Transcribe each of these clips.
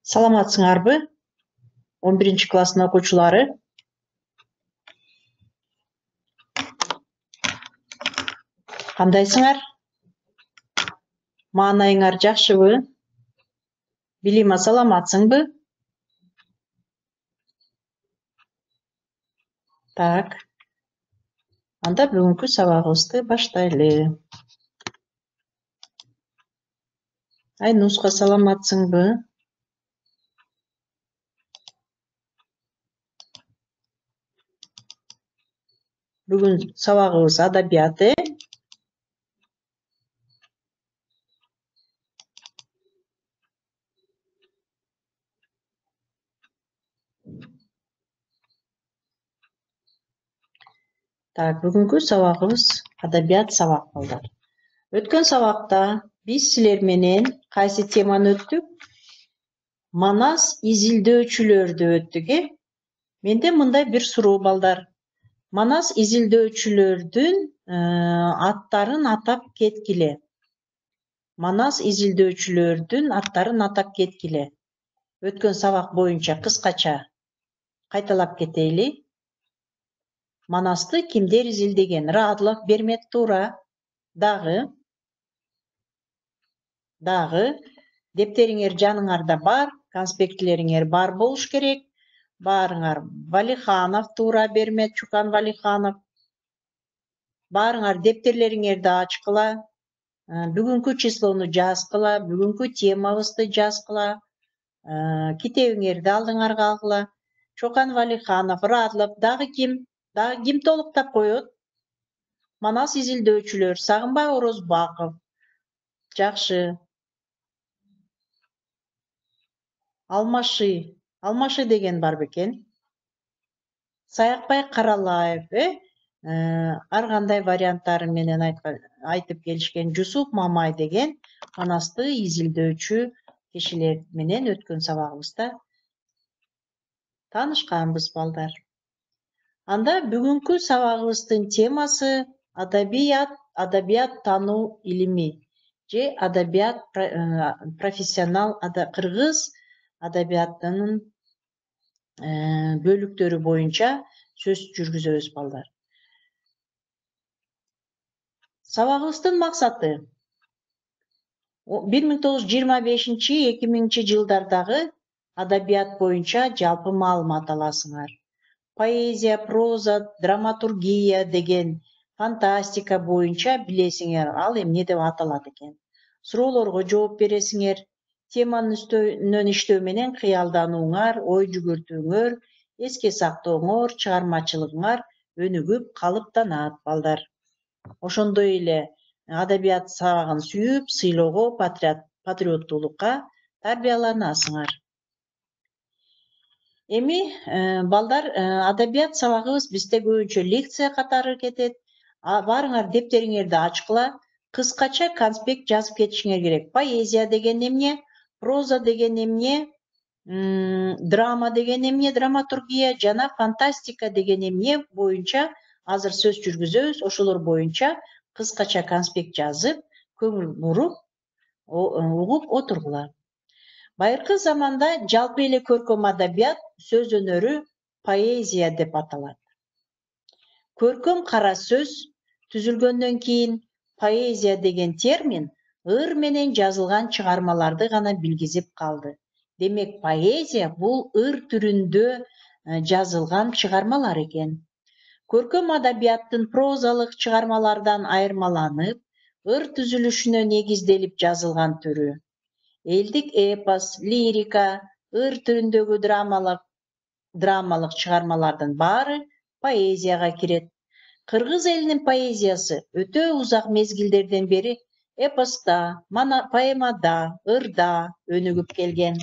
Саламатсыңарбы? 11 класстын окуучулары. Кандайсыңар? Маанайыңар жакшыбы? Билима саламатсыңбы? Так. Анда бүгүнкү сабагыбызды баштайлы. Айнуска саламатсыңбы? Бүгүн сабагыбыз адабият. Так, бүгүнкү сабагыбыз адабият сабак балдар. Өткөн сабакта биз силер менен кайсы теманы өттүк? Манас изилдөөчүлөрдү өттүк, Менде мындай бир суроо балдар. Манас изилдөөчүлөрдүн аттарын атап кеткиле. Манас изилдөөчүлөрдүн аттарын атап кеткиле. Өткөн сабак боюнча кыскача кайталап кетейли. Манасты кимдер изилдеген? Радлов, Бермек туура. Дагы дептериңер жаныңарда бар, конспектлериңер бар болуш керек. Баарыңар Валиханов туура, Бермек, Чукан, Валиханов. Баарыңар дептерлериңерди ачкыла. Бүгүнкү числону жазгыла, бүгүнкү темабызды жазгыла. Китебиңерди алдыңарга алгыла. Чукан, Валиханов, Радлов, дагы ким? Дагы ким толуктап коет? Манас изилдөөчүлөр, Сагынбай Орозбаков. Жакшы. Алмашы деген бар бекен. Саякбай Каралаев, ар кандай варианттары менен айтып келишкен. Жусуп Мамай деген манасты изилдөөчү кишилер менен өткөн сабагыбызда таанышканбыз балдар. Анда бүгүнкү сабагыбыздын темасы адабият таануу илими же адабият профессионал кыргыз адабиятынын бөлүктөрү боюнча сөз жүргүзөбүз балдар. Сабагыбыздын максаты 1925-2000 жылдардагы адабият боюнча жалпы маалымат аласыңар. Поэзия, проза, драматургия деген фантастика боюнча билесиңер, ал эмне деп аталат экен. Суроолорго жооп бересиңер. Теманын үстүнөн иштөө менен кыялданууңар, ой жүгүртүүңөр, эске сактооңор, чыгармачылыгыңар өнүгүп калыптанат балдар. Ошондой эле адабият сабагын сүйүп, сыйлоого, патриоттуулукка тарбияланасыңар. Эми балдар, адабият сабагыбыз бизде көбүнчө лекция катары кетет. Баарыңар дептериңерди ачкыла, кыскача конспект жазып кетишиңер керек. Поэзия деген эмне? Проза деген эмне? Драма деген эмне? Драматургия жана фантастика деген эмне боюнча азыр сөз жүргүзөбүз. Ошолор боюнча кыскача конспект жазып, көңүл буруп, угуп отургула. Байыркы заманда жалпы эле көркөм адабият сөз өнөрү поэзия деп аталат. Көркөм кара сөз түзүлгөндөн кийин поэзия деген термин ыр менен жазылган чыгармаларды гана билгизип калды. Демек, поэзия бул ыр түрүндө жазылган чыгармалар экен. Көркөм адабияттын прозалык чыгармалардан айырмаланып, ыр түзүлүшүнө негизделип жазылган түрү. Элдик эпос, лирика, ыр түрүндөгү драмалык чыгармалардын баары поэзияга кирет. Кыргыз элинин поэзиясы өтө узак мезгилдерден бери эпоста, поэмада, ырда өнүгүп келген.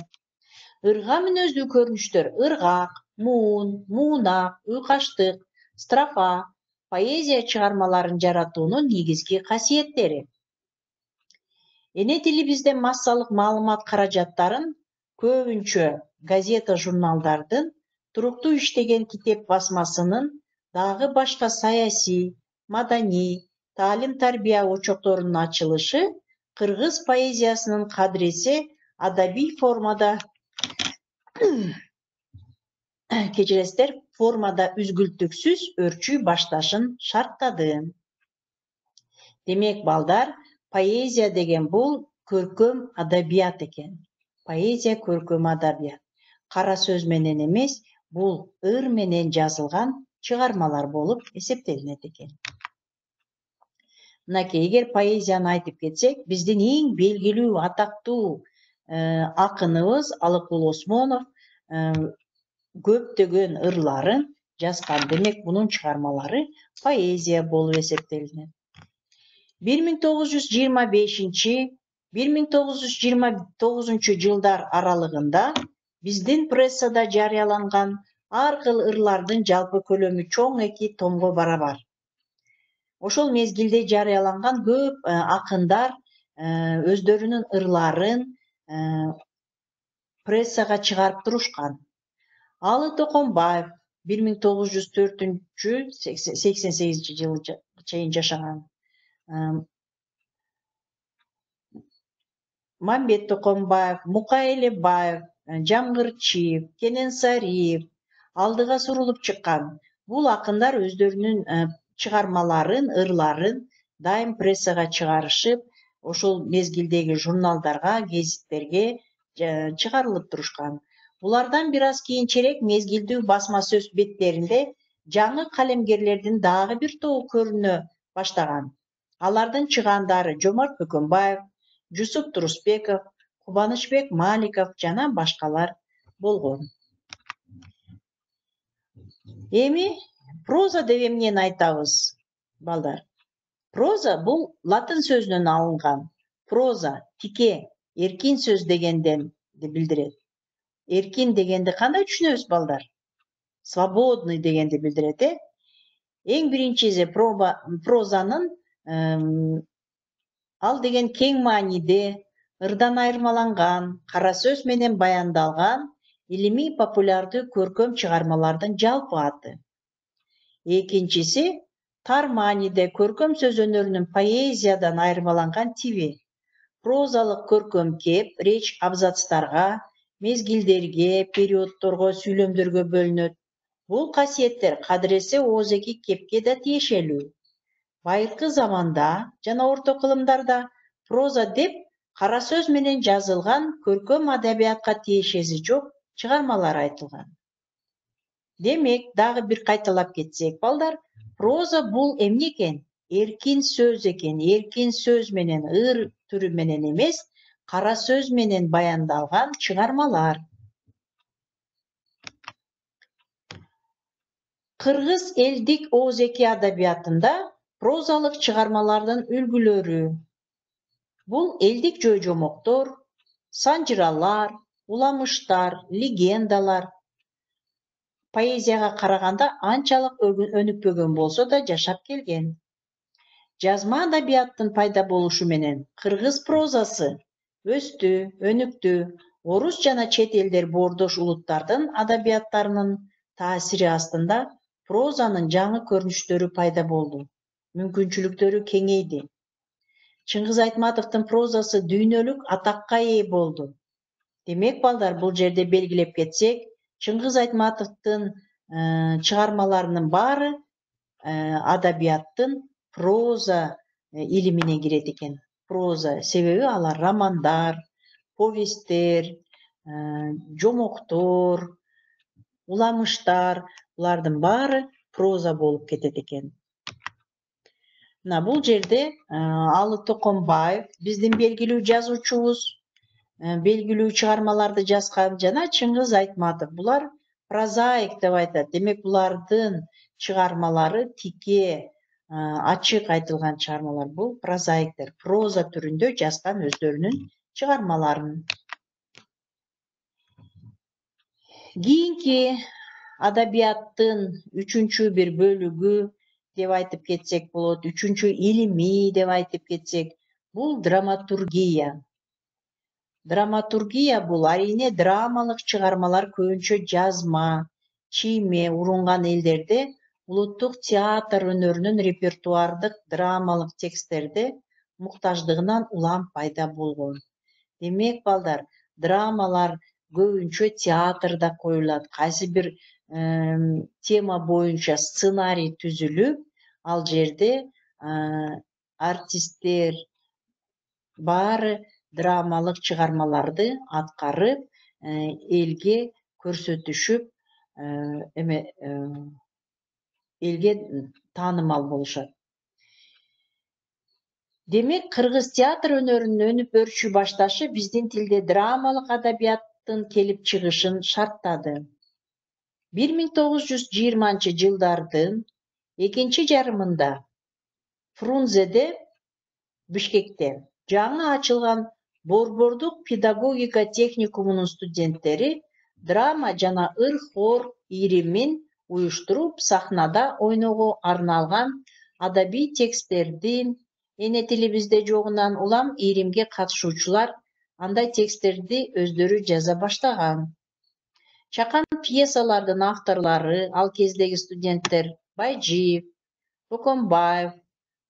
Ырга мүнөздүү көрүнүштөр ыргак, муун, муунак, уйкаштык, строфа поэзия чыгармаларын жаратуунун негизги касиеттери. Эне тилибизде массалык маалымат каражаттарын көбүнчө газета журналдардын, туруктуу иштеген китеп басмасынын, дагы башка саясий, маданий, таалим-тарбия очокторунун ачылышы кыргыз поэзиясынын кадриси адабий формада Kechiresiler, formada üzgültüksüz örчүү башташын шарттады. Демек балдар, поэзия деген бул көркөм адабият экен. Поэзия көркөм адабият. Кара сөз менен эмес, бул ыр менен жазылган чыгармалар болуп эсептелинет экен. Мынакей, эгер поэзияны айтып кетсек, биздин эң белгилүү, атактуу акыныбыз Алыкул Осмонов көптөгөн ырларын жазган. Демек, бунун чыгармалары поэзия болуп эсептелинет. 1925-1929 жылдар аралыгында биздин прессада жарыяланган ар кыл ырлардын жалпы көлөмү чоң 2 томго барабар. Ошол мезгилде жарыяланган көп акындар өздөрүнүн ырларын прессага чыгарып турушкан. Алы Токомбаев 1904-88 жылы чейин жашаган. Мамбет Токомбаев, Мукай Элебаев, Жамгырчиев, Кененсариев алдыга сурулуп чыккан. Бул акындар өздөрүнүн чыгармаларын, ырларын дайым прессага чыгарышып, ошол мезгилдеги журналдарга, гезиттерге чыгарылып турушкан. Булардан бир аз кийинчерээк мезгилдүү басма сөз беттеринде жаңы калемгерлердин дагы бир тобу көрүнө баштаган. Алардын чыгандары Жомарт Бөкөнбаев, Жусуп Турусбеков, Кубанычбек Маликов жана башкалар болгон. Эми проза деп эмнени айтабыз, балдар? Проза бул латын сөзүнөн алынган. Проза тике, эркин сөз дегенден билдирет. Эркин дегенди кандай түшүнөбүз, балдар? Свободный дегенди билдирет, Эң биринчиси прозанын ал деген кең мааниде, ырдан айырмаланган, кара сөз менен баяндалган илимий популярдуу көркөм чыгармалардын жалпы аты. Экинчиси тар мааниде көркөм сөз өнөрүнүн поэзиядан айырмаланган тиби. Прозалык көркөм кеп, реч абзацтарга, мезгилдерге, периодторго, сүйлөмдөргө бөлүнөт. Бул касиеттер кадыресе оозеки кепке да тиешелүү. Байыркы заманда жана орто кылымдарда проза деп кара сөз менен жазылган көркөм адабиятка тиешеси жок чыгармалар айтылган. Демек, дагы бир кайталап кетсек, балдар, проза бул эмне экен? Эркин сөз экен. Эркин сөз менен, ыр түрү менен эмес, кара сөз менен баяндалган чыгармалар. Кыргыз элдик оозеки адабиятында прозалык чыгармалардын үлгүлөрү. Бул элдик жой-жомоктор, санжыралар, уламыштар, легендалар поэзияга караганда анчалык өнүкпөгөн болсо да жашап келген. Жазма адабияттын пайда болушу менен кыргыз прозасы өстү, өнүктү. Орус жана чет элдер боордош улуттардын адабияттарынын таасири астында прозанын жаңы көрүнүштөрү пайда болду. Мүмкүнчүлүктөрү кеңейди. Чыңгыз Айтматовдун прозасы дүйнөлүк атакка ээ болду. Демек, балдар, бул жерде белгилеп кетсек, Чыңгыз Айтматовдун чыгармаларынын баары адабияттын проза илимине кирет экен. Проза, себеби алар романдар, повесттер, жомоктор, уламыштар, булардын баары проза болуп кетет экен. Мына бул жерде Алы Токомбаев, биздин белгилүү жазуучубуз, белгилүү чыгармаларды жазган, жана Чыңгыз Айтматов. Булар прозаик деп айтат. Демек, булардын чыгармалары тике, ачык айтылган чыгармалар. Бул прозаиктер, проза түрүндө жазган өздөрүнүн чыгармаларын. Кийинки адабияттын үчүнчү бир бөлүгү деп айтып кетсек болот, үчүнчү илимий деп айтып кетсек, бул драматургия. Драматургия бул арине драмалык чыгармалар көбүнчө жазма, чийме урунган элдерде улуттук театр өнөрүнүн репертуардык драмалык тексттерде муктаждыгынан улам пайда болгон. Демек, балдар, драмалар көбүнчө театрда коюлат. Кайсы бир тема боюнча сценарий түзүлүп, ал жерде артисттер баары драмалык чыгармаларды аткарып, элге көрсөтүшүп, элге таанымал болушат. Демек, кыргыз театр өнөрүнүн өнүп өрүшү башташы биздин тилде драмалык адабияттын келип чыгышын шарттады. 1920-жылдардын экинчи жарымында Фрунзеде, Бишкекте жаңы ачылган Борбордук педагогика техникумунун студенттери драма жана ыр-хор иримин уюштуруп, сахнада ойноого арналган адабий тексттердин эне тилибизде жогунан улам иримге катышуучулар андай тексттерди өздөрү жаза баштаган. Чакан пьесалардын авторлору ал кездеги студенттер Байжиев, Токомбаев,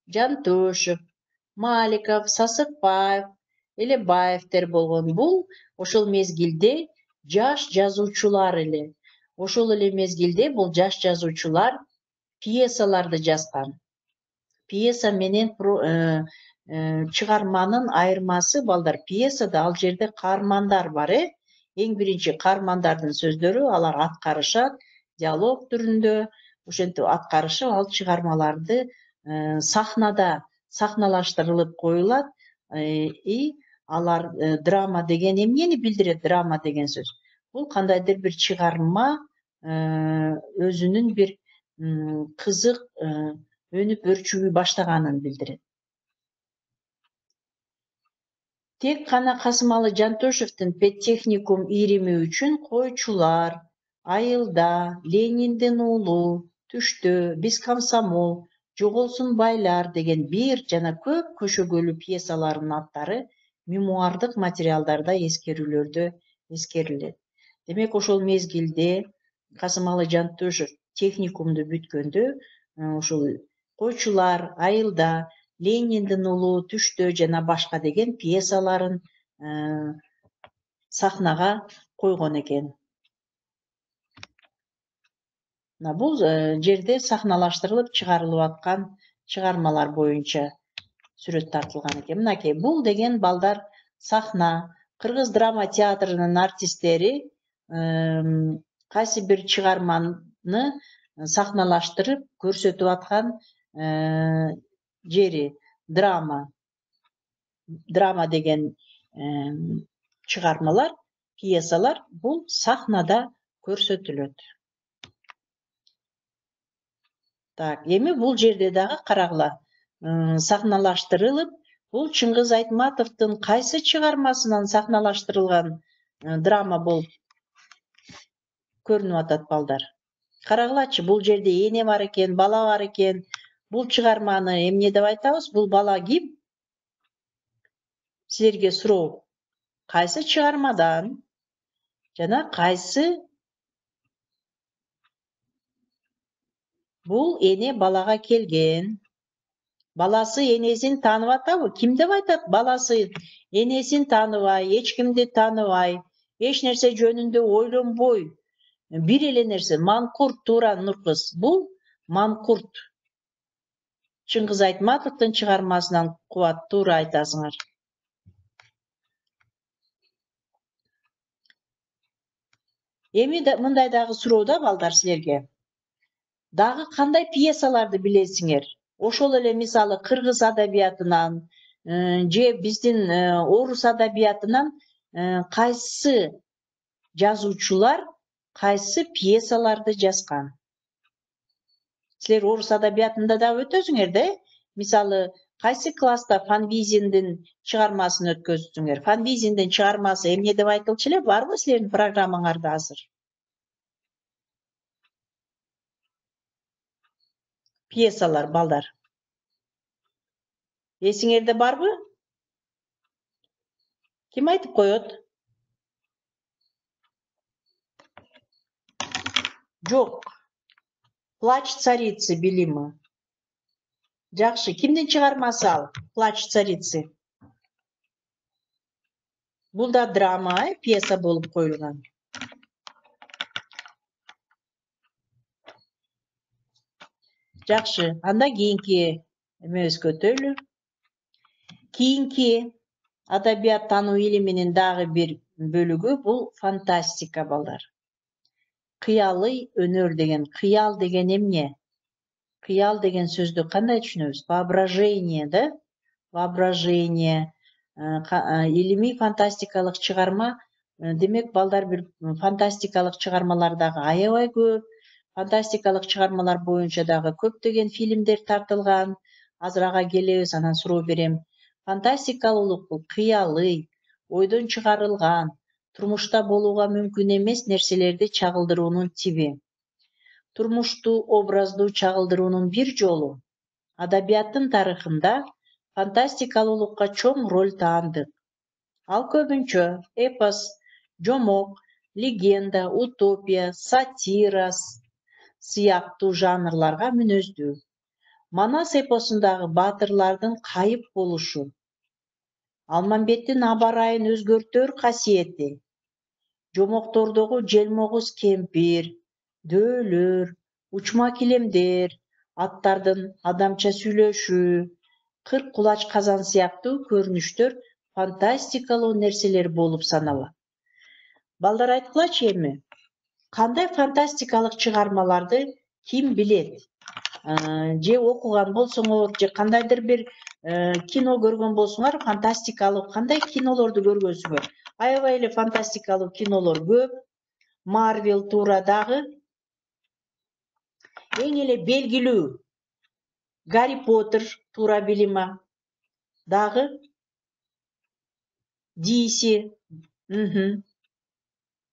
Жантөшев, Маликов, Сасыкбаев, Элебаевтер болгон. Бул ошол мезгилде жаш жазуучулар эле. Ошол эле мезгилде бул жаш жазуучулар пьесаларды жазган. Пьеса менен чыгарманын айырмасы, балдар, пьесада ал жерде каармандар бар, Эң биринчи каармандардын сөздөрү, алар аткарышат, диалог түрүндө, ошентип аткарышып, ал чыгармаларды сахнада сахналаштырылып коюлат. Алар драма деген эмнени билдирет? Драма деген сөз. Бул кандайдыр бир чыгарма өзүнүн бир кызык өнүп өрчүгү баштаганын билдирет. Тек гана Касымалы Жантөшевдин педтехникум ирими үчүн койчулар, Айылда, Лениндин уулу, Түштө, Биз комсомол, Жоголсун байлар деген бир жана көп көшөгөлүү пьесаларынын аттары мемуардык материалдарда эскерүүлөрдө эскерилет. Демек, ошол мезгилде Касымалы Жантөшев техникумду бүткөндө, ошол койчулар, Айылда, Лениндин уулу, Түштө жана башка деген пьесаларын сахнага койгон экен. Бул жерде сахналаштырылып чыгарылып аткан чыгармалар боюнча сүрөт тартылган экен. Мынакей, бул деген, балдар, сахна. Кыргыз драма театрынын артисттери кайсы бир чыгарманы сахналаштырып көрсөтүп аткан жери. Драма деген чыгармалар, пьесалар бул сахнада көрсөтүлөт. Так, эми бул жерде дагы карагыла. Сахналаштырылып, бул Чыңгыз Айтматовдун кайсы чыгармасынан сахналаштырылган драма болуп көрүнүп атат, балдар? Карагылачы, бул жерде эне бар экен, бала бар экен. Бул чыгарманы эмне деп айтабыз? Бул бала ким? Силерге суроо. Кайсы чыгармадан жана кайсы? Бул эне балага келген. Баласы энесин таанып атабы? Ким деп айтат? Баласы энесин тааныбай, эч кимди тааныбай, эч нерсе жөнүндө ойлонбой, бир эле нерсе, манкурт, туура, Нуркыз. Бул манкурт. Чыңгыз Айтматовдун чыгармасынан Кубат, туура айтасыңар. Эми мындай дагы суроо да, балдар, силерге. Дагы кандай пьесаларды билесиңер? Ошол эле, мисалы, кыргыз адабиятынан же биздин орус адабиятынан кайсы жазуучулар кайсы пьесаларды жазган? Силер орус адабиятында да өтөсүңер да, мисалы, кайсы класста Фанвизиндин чыгармасын өткөздүңөр? Фанвизиндин чыгармасы эмне деп айтылчу эле? Барбы силердин программаңарда азыр? Пьесалар, балдар. Эсиңерде барбы? Ким айтып коет? Жок. Плач царицы билими? Жакшы. Кимдин чыгармасы ал? Плач царицы. Бул да драма, пьеса болуп коюлган. Жакшы, анда кийинки эмебизге өтөлү. Кийинки адабият таануу илиминин дагы бир бөлүгү бул фантастика балдар. Кыялый өнөр деген, кыял деген эмне? Кыял деген сөздү кандай түшүнөбүз? Воображение, да? Воображение, илимий фантастикалык чыгарма. Демек, балдар бир фантастикалык чыгармалар дагы аябай көп. Фантастикалык чыгармалар боюнча дагы көптөгөн фильмдер тартылган. Азыр ага келебиз, анан суроо берем. Фантастикалык бул кыялый, ойдон чыгарылган, турмушта болууга мүмкүн эмес нерселерди чагылдыруунун тиби. Турмушту образдуу чагылдыруунун бир жолу. Адабияттын тарыхында фантастикалуулукка чоң роль таандык. Ал көбүнчө эпос, жомок, легенда, утопия, сатира сыяктуу жанрларга мүнөздүү. Манас эпосундагы баатырлардын кайып болушу, Алмамбеттин абарайын өзгөртөр касиети, жомоктордогу желмогуз кемпир, дөөлөр, учма килемдер, аттардын адамча сүйлөшүү, кырк кулач казан сыяктуу көрүнүштөр фантастикалуу нерселер болуп саналат. Балдар, айткылачы эми, кандай фантастикалык чыгармаларды ким билет? Же окуган болсоңор, же кандайдыр бир кино көргөн болсоңор, фантастикалык кандай кинолорду көргөнсүңөр? Аябай эле фантастикалык кинолор көп. Марвел туура дагы. Эң эле белгилүү Гарри Поттер туура билима. Дагы DC.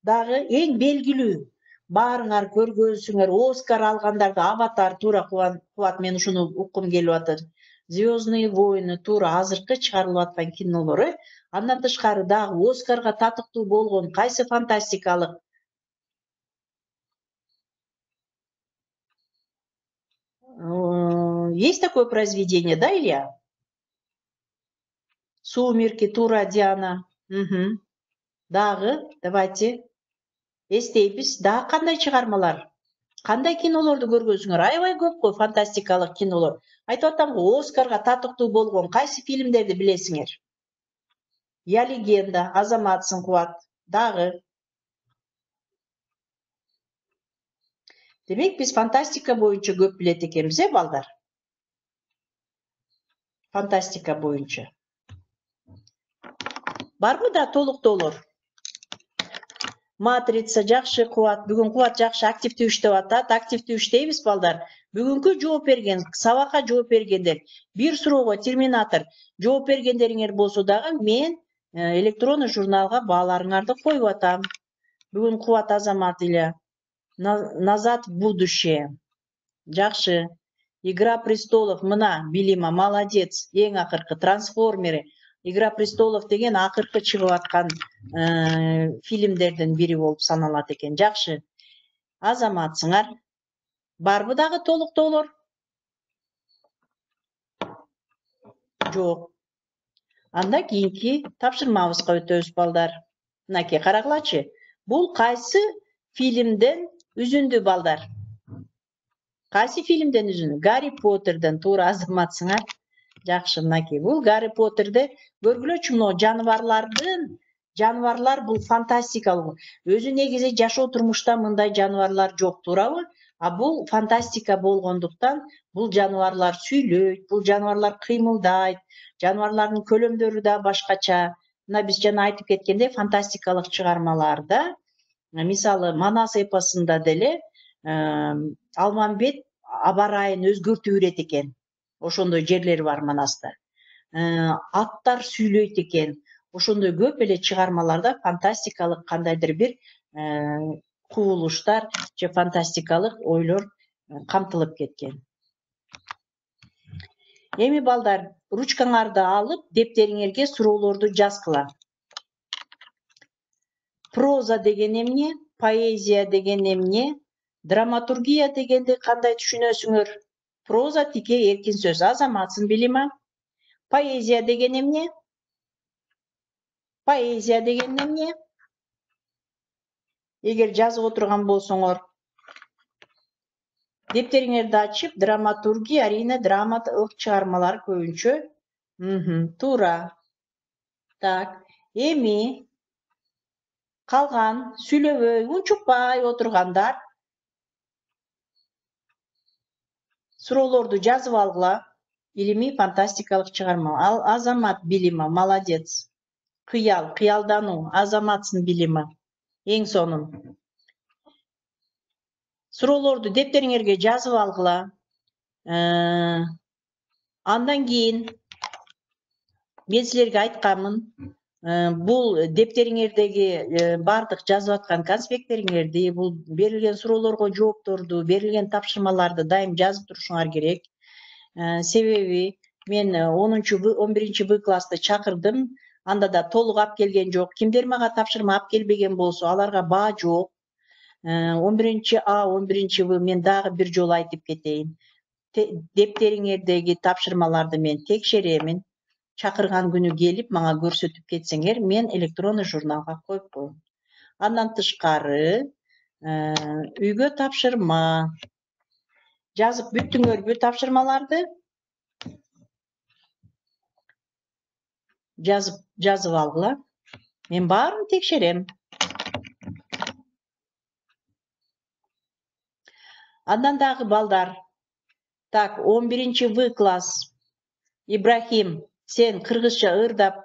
Дагы эң белгилүү, баарыңар көргөнсүңөр, Оскар алгандарды Аватар туура кубат, мен ушуну уккум келип атат. Звездные войны туура азыркы чыгарылып аткан кинолор. Андан тышкары дагы Оскарга татыктуу болгон кайсы фантастикалык? Есть такое произведение, да, Илья? Сумерки, туура Диана. Дагы, давайте эстейбиз. Дагы кандай чыгармалар? Кандай кинолорду көргөнсүңөр? Аябай көп го фантастикалык кинолор. Айтып атам го, Оскарга татыктуу болгон кайсы фильмдерди билесиңер? Я легенда, Азаматсың Кубат. Дагы. Демек, биз фантастика боюнча көп билет экенбиз, балдар? Фантастика боюнча. Барбы да толуктоолор? Матрица жакшы Кубат. Бүгүн Кубат жакшы активдүү иштеп атат. Активдүү иштейбиз, балдар. Бүгүнкү жооп берген, сабакка жооп бергендер, бир суроого Терминатор жооп бергендериңер болсо дагы мен электронный журналга бааларыңарды коюп атам. Бүгүн Кубат, Азамат, Илья. Назад в будущее. Жакшы. Игра престолов, мына билима, молодец. Эң акыркы Трансформеры. Игра престолов деген акыркы чыгып аткан фильмдердин бири болуп саналат экен. Жакшы. Азаматсыңар. Барбы дагы толуктоолор? Жок. Анда кийинки тапшырмабызга өтөбүз, балдар. Мынакей карагылачы. Бул кайсы фильмден үзүндү, балдар? Кайсы фильмден үзүндү? Гарри Поттерден. Туура, Азаматсыңар. Жакшы, мынакей. Бул Гарри Поттерде көргүлөчү, мына жаныбарлар бул фантастикалык. Өзү негизи жашоо турмушта мындай жаныбарлар жок, туурабы? А бул фантастика болгондуктан бул жаныбарлар сүйлөйт, бул жаныбарлар кыймылдайт, жаныбарлардын көлөмдөрү да башкача. Мына биз жана айтып кеткендей, фантастикалык чыгармаларда, мисалы, Манас эпосунда деле Алмамбет абарайын өзгөртүп берет экен. Ошондой жерлери бар Манаста. Аттар сүйлөйт экен. Ошондой көп эле чыгармаларда фантастикалык кандайдыр бир кубулуштар же фантастикалык ойлор камтылып кеткен. Эми, балдар, ручкаңарды алып, дептериңерге суроолорду жазгыла. Проза деген эмне? Поэзия деген эмне? Драматургия дегенди кандай түшүнөсүңөр? Проза тике эркин сөз. Азаматсын билима? Поэзия деген эмне? Поэзия деген эмне? Эгер жазып отурган болсоңор, дептериңерди ачып, драматургия, әрине драмалык чыгармалар көбүнчө. Туура. Так, эми калган сүйлөбөй, унчукпай отургандар суроолорду жазып алгыла. Илимий фантастикалык чыгарма. Ал Азамат билими, молодец. Кыялдануу, Азаматсın билими. Эң сонун. Суроолорду дептериңерге жазып алгыла. Андан кийин мен силерге айтканмын, бул дептериңердеги бардык жазып аткан конспекттериңерди, бул берилген суроолорго жоопторду, берилген тапшырмаларды дайым жазып турушуңар керек. Себеби мен 11 В классты чакырдым, анда да толук алып келген жок. Кимдер мага тапшырма алып келбеген болсо, аларга баа жок. 11 А, 11 В мен дагы бир жолу айтып кетейин. Дептериңердеги тапшырмаларды мен текшеремин. Чакырган күнү келип мага көрсөтүп кетсеңер, мен электронный журналга коюп коем. Андан тышкары үйгө тапшырма. Жазып бүттүңөрбү тапшырмаларды? Жазып алгыла. Мен баарын текшерем. Андан дагы балдар. Так, 11 В класс. Ибрахим, сен кыргызча ырдап,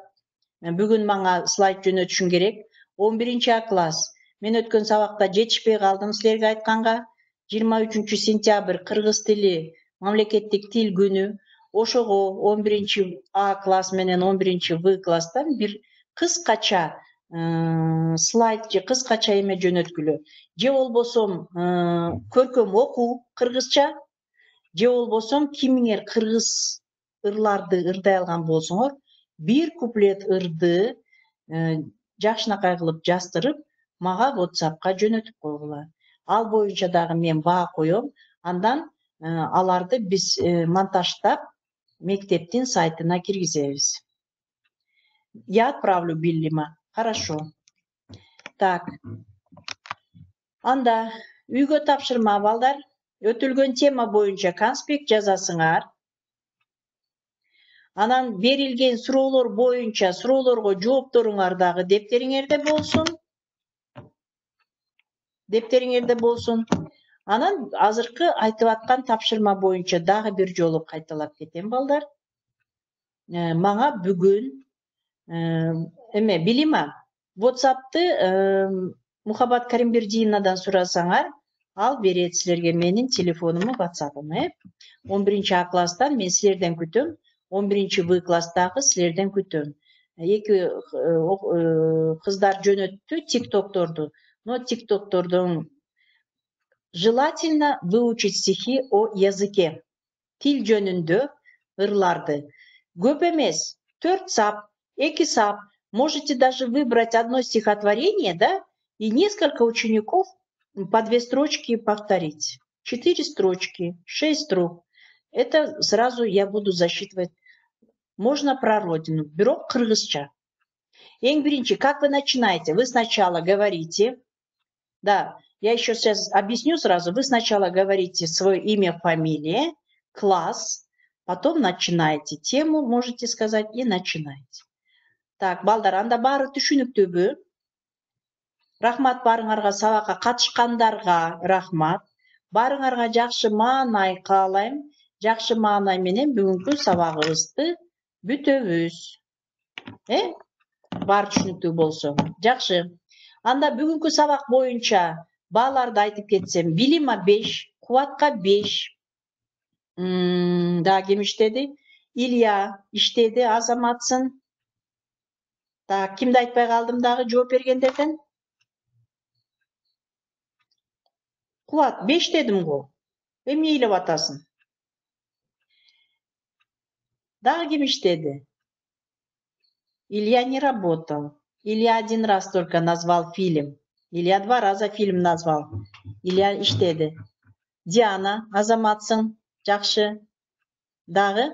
бүгүн мага слайд жөнөтүшүң керек. 11 А класс. Мен өткөн сабакта жетишпей калдым силерге айтканга. 23 сентябрь кыргыз тили мамлекеттик тил күнү. Ошого 11 А класс менен 11 В класстан бир кыскача слайд же кыскача эме жөнөткүлө. Же болбосом көркөм окуу кыргызча, же болбосом кимиңер кыргыз ырларды ырдай алган болсоңор, бир куплет ырды жакшынакай кылып жаздырып, мага WhatsAppка жөнөтүп койгула. Ал боюнча дагы мен баа коем. Андан аларды биз монтаждап мектептин сайтына киргизебиз. Я отправлю Биллима. Хорошо. Так. Анда үйгө тапшырма балдар. Өтүлгөн тема боюнча конспект жазасыңар. Анан берилген суроолор боюнча суроолорго жоопторуңар дагы дептериңерде болсун. Анан азыркы айтып аткан тапшырма боюнча дагы бир жолу кайталап кетем балдар. Мага бүгүн билима WhatsApp'ты Мухаббат Каримбердиевнадан сурасаңар, ал берет силерге менин телефонуму, WhatsApp'ымы. 11 А класстан мен силерден күтөм, 11 В класстагы силерден күтөм. Эки кыздар жөнөттү тиктокторду. Но тиктоктордон желательно выучить стихи о языке. Тил жөнүндө ырларды. Көп эмес, 4 сап, 2 сап. Можете даже выбрать одно стихотворение, да, и несколько учеников по 2 строчки повторить. 4 строчки, 6 строк. Это сразу я буду засчитывать. Можно про родину. Бирок кыргызча. Эң биринчи, как вы начинаете? Вы сначала говорите, да, я еще сейчас объясню сразу. Вы сначала говорите свое имя, фамилия, класс, потом начинаете. Тему можете сказать и начинаете. Так, балдар, анда баары түшүнүктүүбү? Рахмат баарыңарга, сабакка катышкандарга рахмат. Баарыңарга жакшы маанай каалайм. Жакшы маанай менен бүгүнкү сабагыбызды бүтөбүз. Баары түшүнүктүү болсо. Жакшы. Анда бүгүнкү сабак боюнча бааларды айтып кетсем, Билима 5, Кубатка 5. Да, ким иштеди? Илья иштеди, Азаматсın. Так, кимди айтпай калдым дагы жооп бергендерден? Кубат 5 дедим го. Эмне ыйлап атасың? Дагы ким иштеди? Илья не работал. Илья 1 раз только назвал фильм. Илья 2 раза фильм назвал. Илья иштеди. Диана, Азаматсың. Жакшы. Дагы?